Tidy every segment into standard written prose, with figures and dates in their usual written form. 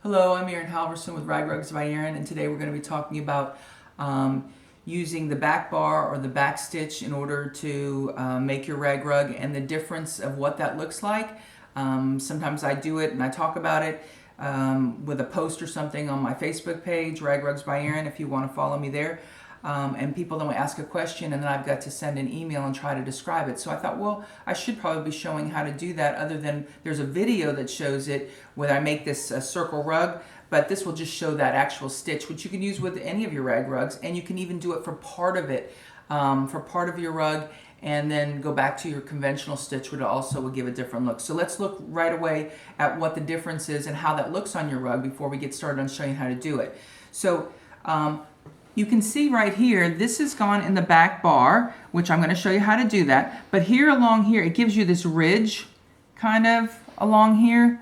Hello, I'm Erin Halvorsen with Rag Rugs by Erin, and today we're going to be talking about using the back bar or the back stitch in order to make your rag rug and the difference of what that looks like. Sometimes I do it and I talk about it with a post or something on my Facebook page, Rag Rugs by Erin, if you want to follow me there. And people then will ask a question and then I've got to send an email and try to describe it. So I thought, well, I should probably be showing how to do that, other than there's a video that shows it where I make this circle rug, but this will just show that actual stitch, which you can use with any of your rag rugs, and you can even do it for part of it, for part of your rug, and then go back to your conventional stitch, which also will give a different look. So let's look right away at what the difference is and how that looks on your rug before we get started on showing you how to do it. So you can see right here, this has gone in the back bar, which I'm going to show you how to do that. But here along here, it gives you this ridge kind of along here.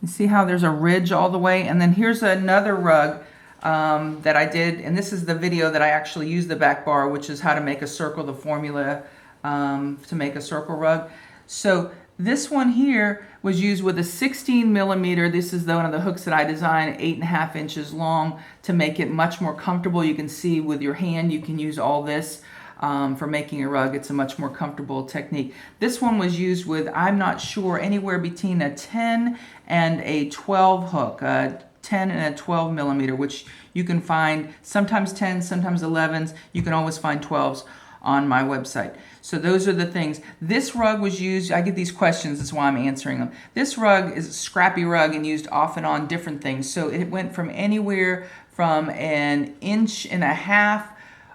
You see how there's a ridge all the way? And then here's another rug that I did, and this is the video that I actually used the back bar, which is how to make a circle, the formula to make a circle rug. So this one here was used with a 16 millimeter. This is one of the hooks that I designed, 8.5 inches long, to make it much more comfortable. You can see with your hand, you can use all this for making a rug. It's a much more comfortable technique. This one was used with, I'm not sure, anywhere between a 10 and a 12 hook, a 10 and a 12 millimeter, which you can find sometimes 10, sometimes 11s. You can always find 12s on my website. So those are the things. This rug was used, I get these questions, that's why I'm answering them. This rug is a scrappy rug and used off and on different things. So it went from anywhere from 1.5 inches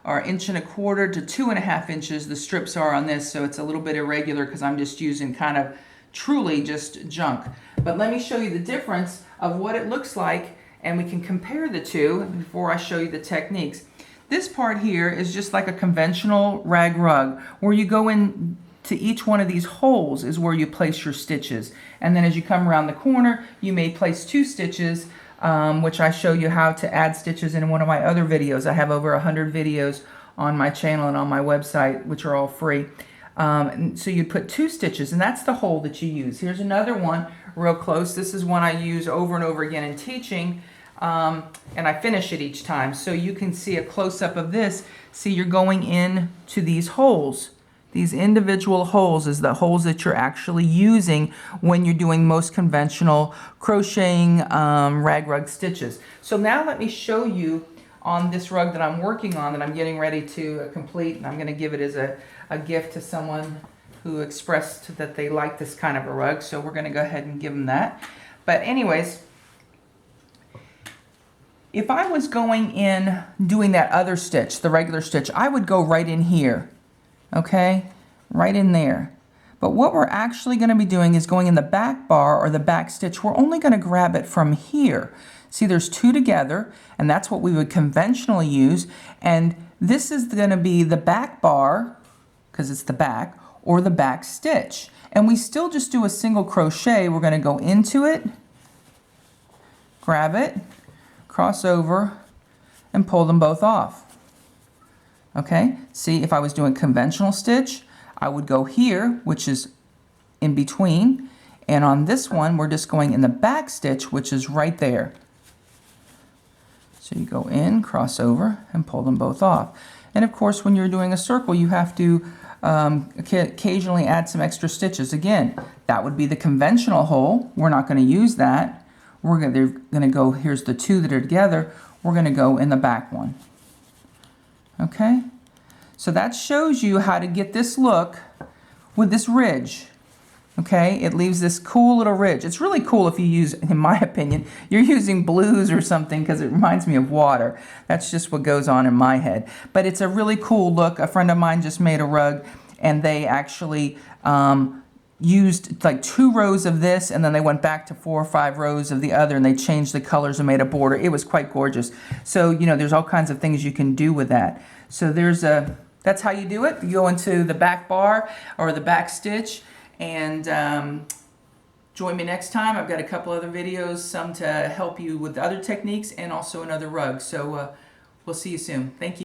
or 1.25 inches to 2.5 inches. The strips are on this, so it's a little bit irregular because I'm just using kind of truly just junk. But let me show you the difference of what it looks like, and we can compare the two before I show you the techniques. This part here is just like a conventional rag rug, where you go in to each one of these holes is where you place your stitches. And then as you come around the corner, you may place 2 stitches, which I show you how to add stitches in one of my other videos. I have over 100 videos on my channel and on my website, which are all free. And so you put 2 stitches, and that's the hole that you use. Here's another one real close. This is one I use over and over again in teaching. And I finish it each time, so you can see a close-up of this. See, you're going in to these holes. These individual holes is the holes that you're actually using when you're doing most conventional crocheting rag rug stitches. So now let me show you on this rug that I'm working on, that I'm getting ready to complete, and I'm going to give it as a gift to someone who expressed that they like this kind of a rug, so we're going to go ahead and give them that. But anyways, if I was going in doing that other stitch, the regular stitch, I would go right in here, okay? Right in there. But what we're actually going to be doing is going in the back bar or the back stitch. We're only going to grab it from here. See, there's 2 together, and that's what we would conventionally use. And this is going to be the back bar, because it's the back, or the back stitch. And we still just do a single crochet. We're going to go into it, grab it, cross over, and pull them both off. Okay, see, if I was doing conventional stitch, I would go here, which is in between, and on this one we're just going in the back stitch, which is right there. So you go in, cross over, and pull them both off. And of course, when you're doing a circle, you have to occasionally add some extra stitches. Again, that would be the conventional hole. We're not going to use that. They're going to go, here's the 2 that are together, we're going to go in the back one. Okay? So that shows you how to get this look with this ridge. Okay? It leaves this cool little ridge. It's really cool if you use, in my opinion, you're using blues or something, because it reminds me of water. That's just what goes on in my head. But it's a really cool look. A friend of mine just made a rug, and they actually used like 2 rows of this, and then they went back to 4 or 5 rows of the other, and they changed the colors and made a border. It was quite gorgeous. So, you know, there's all kinds of things you can do with that. So that's how you do it. You go into the back bar or the back stitch, and join me next time. I've got a couple other videos, some to help you with other techniques and also another rug. So we'll see you soon. Thank you.